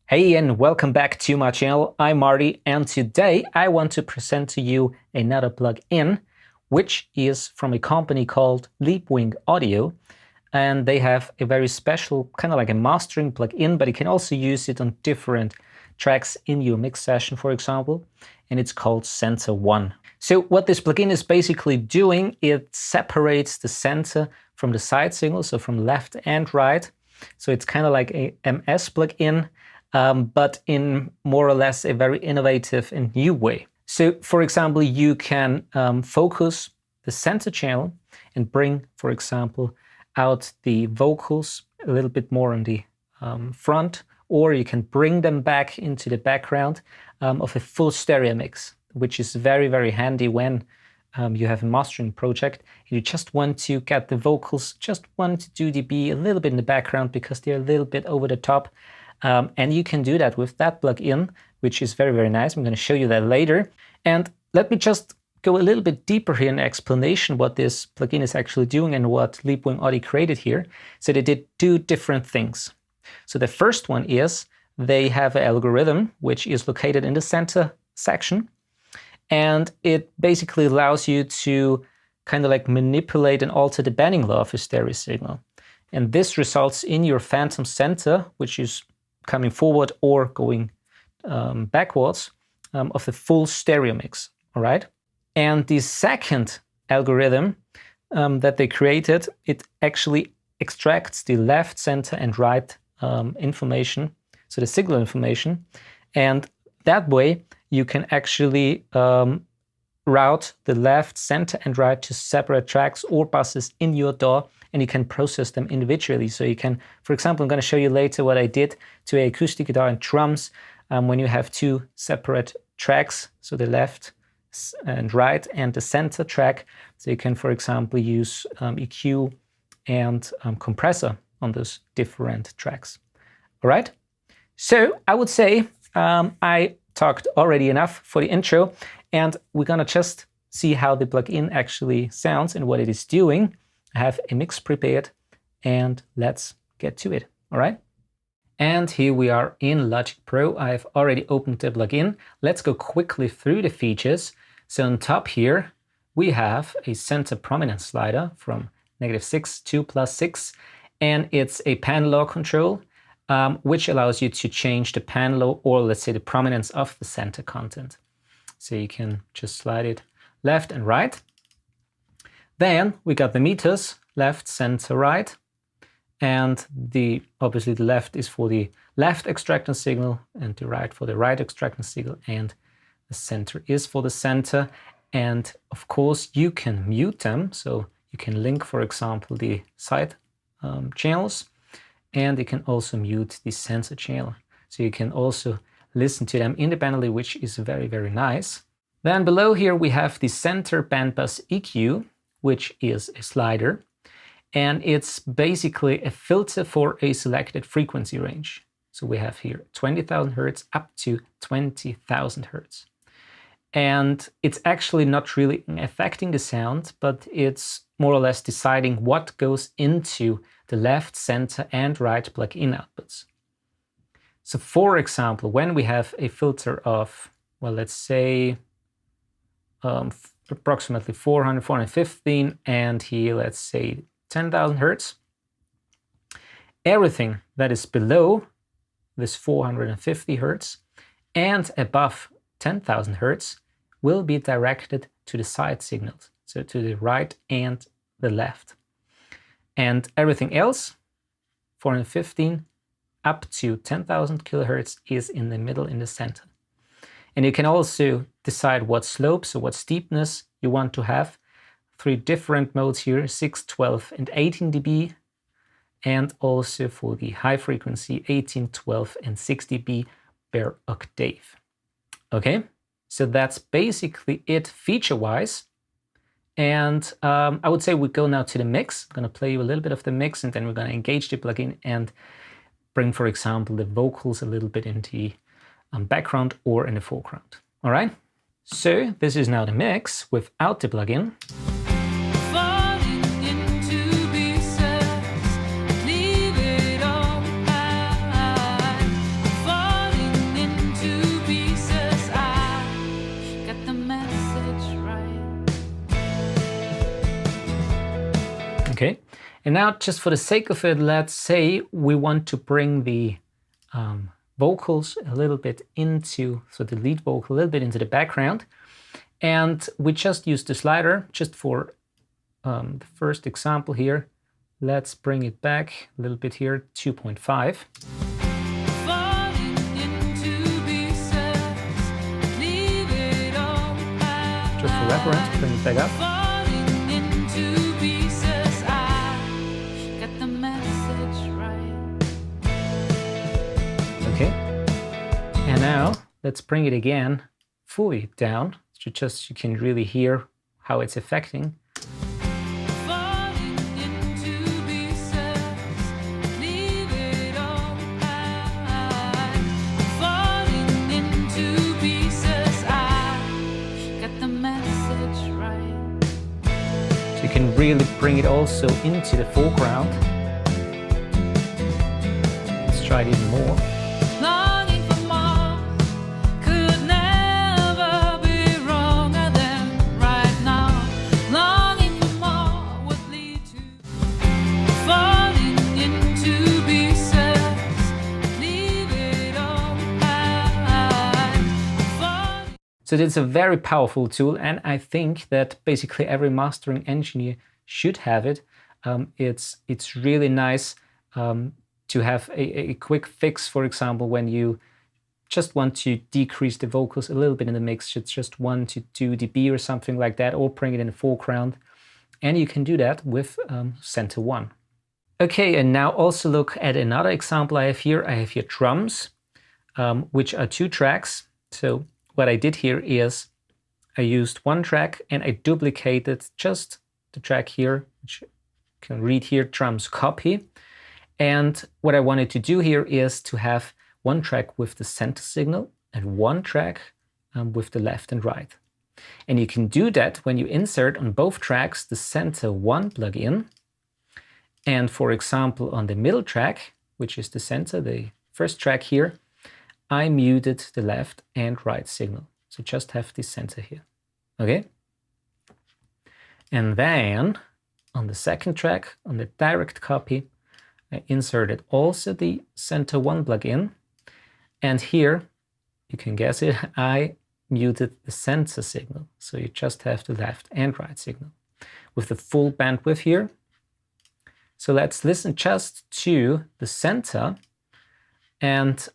Hey and welcome back to my channel. I'm Marty and today I want to present to you another plugin which is from a company called Leapwing Audio, and they have a very special kind of like a mastering plugin, but you can also use it on different tracks in your mix session, for example, and it's called CenterOne. So what this plugin is basically doing, it separates the center from the side signal, so from left and right. So it's kind of like a MS plugin, but in more or less a very innovative and new way. So for example, you can focus the center channel and bring, for example, out the vocals a little bit more on the front, or you can bring them back into the background of a full stereo mix, which is very, very handy when you have a mastering project. You just want to get the vocals just 1 to 2 dB a little bit in the background because they're a little bit over the top. And you can do that with that plugin, which is very, very nice. I'm going to show you that later. And let me just go a little bit deeper here in the explanation what this plugin is actually doing and what Leapwing Audio created here. So they did 2 different things. So the first one is they have an algorithm which is located in the center section. And it basically allows you to kind of like manipulate and alter the banding law of a stereo signal. And this results in your phantom center, which is coming forward or going backwards of the full stereo mix, all right? And the second algorithm that they created, it actually extracts the left, center, and right information, so the signal information, and that way you can actually route the left, center, and right to separate tracks or buses in your DAW, and you can process them individually. So you can, for example, I'm going to show you later what I did to an acoustic guitar and drums when you have 2 separate tracks, so the left and right and the center track. So you can, for example, use EQ and compressor on those different tracks. All right. So I would say I talked already enough for the intro, and we're going to just see how the plugin actually sounds and what it is doing. I have a mix prepared and let's get to it. All right. And here we are in Logic Pro. I've already opened the plugin. Let's go quickly through the features. So on top here, we have a center prominence slider from -6 to +6, and it's a pan law control, which allows you to change the pan law, or let's say the prominence of the center content. So you can just slide it left and right. Then we got the meters, left, center, right. And obviously the left is for the left extracting signal and the right for the right extracting signal, and the center is for the center. And of course you can mute them. So you can link, for example, the side channels, and you can also mute the center channel. So you can also listen to them independently, which is very, very nice. Then below here we have the center bandpass EQ, which is a slider, and it's basically a filter for a selected frequency range. So we have here 20,000 Hertz up to 20,000 Hertz. And it's actually not really affecting the sound, but it's more or less deciding what goes into the left, center, and right plug-in outputs. So for example, when we have a filter of, well, let's say approximately 400, 415, and here, let's say 10,000 Hertz. Everything that is below this 450 Hertz and above 10,000 Hertz will be directed to the side signals, so to the right and the left. And everything else, 415 up to 10,000 kilohertz, is in the middle, in the center. And you can also decide what slope, so what steepness you want to have. 3 different modes here, 6, 12, and 18 dB. And also for the high frequency, 18, 12, and 6 dB per octave. Okay, so that's basically it feature-wise. And I would say we go now to the mix. I'm going to play you a little bit of the mix, and then we're going to engage the plugin and bring, for example, the vocals a little bit into the background or in the foreground. All right, so this is now the mix without the plugin. Falling into pieces, leave it all behind. And now, just for the sake of it, let's say we want to bring the vocals a little bit into, so the lead vocal a little bit into the background. And we just use the slider just for the first example here. Let's bring it back a little bit here, 2.5. Just for reference, bring it back up. Okay, and now let's bring it again fully down, so just you can really hear how it's affecting. So you can really bring it also into the foreground. Let's try it even more. So it's a very powerful tool, and I think that basically every mastering engineer should have it. It's really nice to have a quick fix, for example, when you just want to decrease the vocals a little bit in the mix, just 1 to 2 dB or something like that, or bring it in the foreground. And you can do that with CenterOne. Okay, and now also look at another example I have here. I have here drums, which are 2 tracks. So what I did here is I used 1 track and I duplicated just the track here, which you can read here, drums copy. And what I wanted to do here is to have 1 track with the center signal and 1 track with the left and right. And you can do that when you insert on both tracks the CenterOne plugin. And for example, on the middle track, which is the center, the first track here, I muted the left and right signal. So just have the center here, okay? And then on the second track, on the direct copy, I inserted also the CenterOne plugin. And here, you can guess it, I muted the center signal. So you just have the left and right signal with the full bandwidth here. So let's listen just to the center. And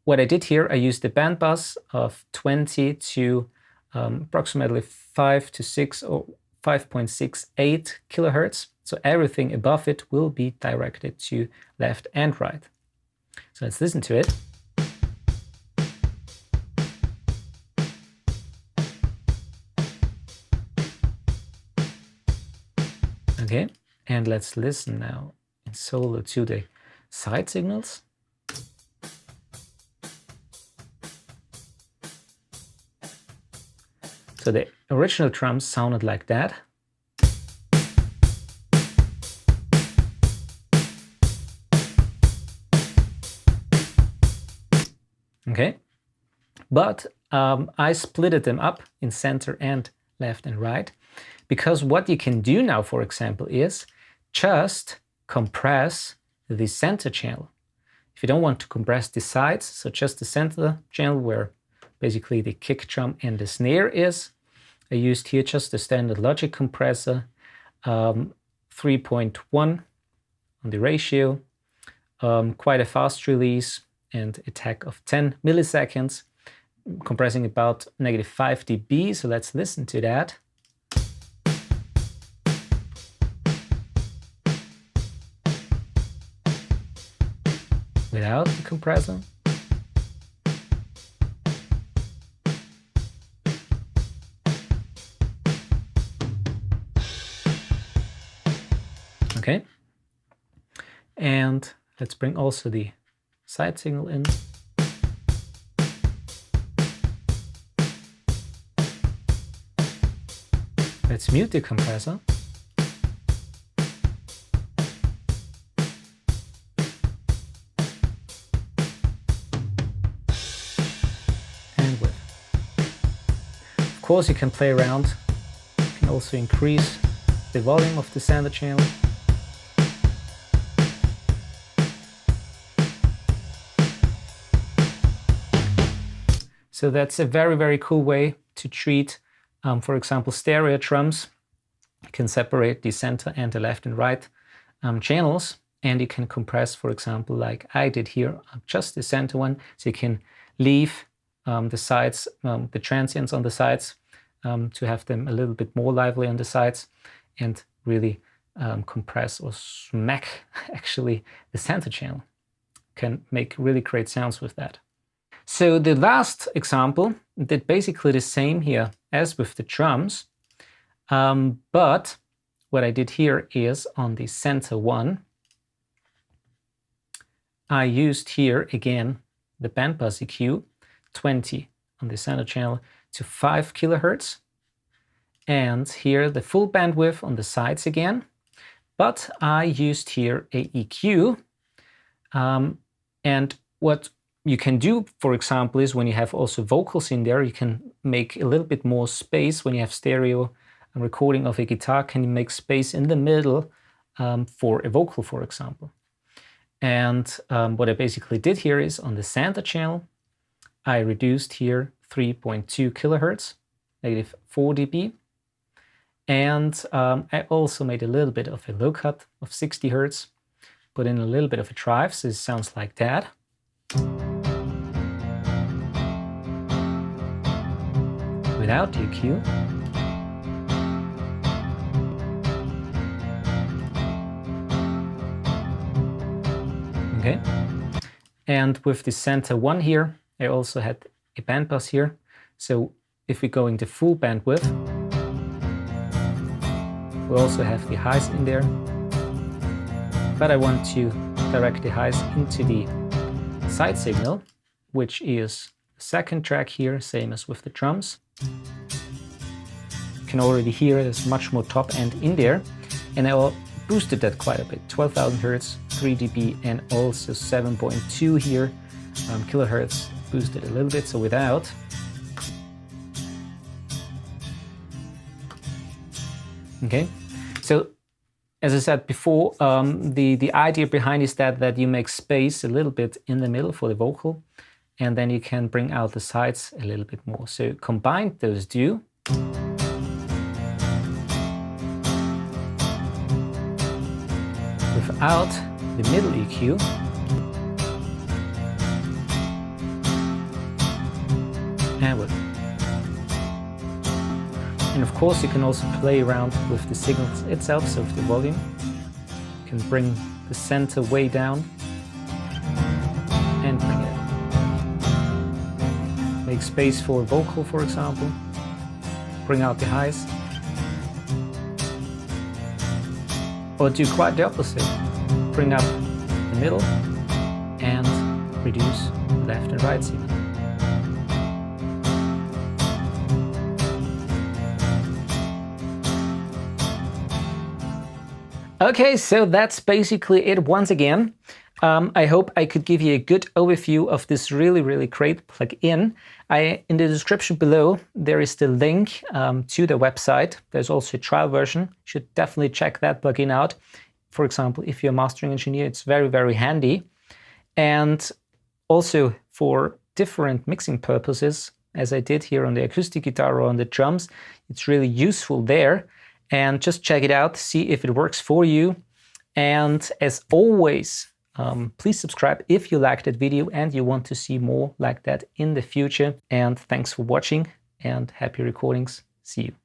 what I did here, I used the band bus of 20 to approximately 5 to 6 or 5.68 kilohertz. So everything above it will be directed to left and right. So let's listen to it. Okay, and let's listen now in solo to the side signals. So the original drums sounded like that. Okay, but I splitted them up in center and left and right, because what you can do now, for example, is just compress the center channel. If you don't want to compress the sides, so just the center channel where basically the kick drum and the snare is, I used here just the standard Logic compressor, 3.1 on the ratio, quite a fast release and a tag of 10 milliseconds, compressing about -5 dB. So let's listen to that. Without the compressor. Okay, and let's bring also the side signal in. Let's mute the compressor. And width. Of course, you can play around. You can also increase the volume of the center channel. So that's a very, very cool way to treat, for example, stereo drums. You can separate the center and the left and right channels, and you can compress, for example, like I did here, just the center one. So you can leave the sides, the transients on the sides, to have them a little bit more lively on the sides, and really compress or smack actually the center channel. Can make really great sounds with that. So the last example did basically the same here as with the drums, but what I did here is on the CenterOne, I used here again the bandpass EQ 20 on the center channel to 5 kilohertz, and here the full bandwidth on the sides again, but I used here a EQ, and what you can do, for example, is when you have also vocals in there, you can make a little bit more space. When you have stereo recording of a guitar, can you make space in the middle for a vocal, for example. And what I basically did here is on the center channel, I reduced here 3.2 kilohertz, negative 4 dB. And I also made a little bit of a low cut of 60 hertz, put in a little bit of a drive, so it sounds like that. Without the EQ. Okay. And with the CenterOne here, I also had a bandpass here. So if we go into full bandwidth, we also have the highs in there. But I want to direct the highs into the side signal, which is the second track here, same as with the drums. You can already hear there's much more top end in there, and I boosted that quite a bit, 12,000 hertz, 3 dB, and also 7.2 here, kilohertz, boosted a little bit, so without. Okay, so as I said before, the idea behind is that you make space a little bit in the middle for the vocal, and then you can bring out the sides a little bit more. So combine those two. Without the middle EQ. And with. And of course you can also play around with the signals itself, so with the volume. You can bring the center way down and bring it. Make space for a vocal, for example. Bring out the highs. Or do quite the opposite. Bring up the middle and reduce the left and right signal. Okay, so that's basically it once again. I hope I could give you a good overview of this really, really great plugin. In the description below, there is the link to the website. There's also a trial version. You should definitely check that plugin out. For example, if you're a mastering engineer, it's very, very handy. And also for different mixing purposes, as I did here on the acoustic guitar or on the drums, it's really useful there. And just check it out, see if it works for you. And as always, please subscribe if you liked that video and you want to see more like that in the future. And thanks for watching and happy recordings. See you.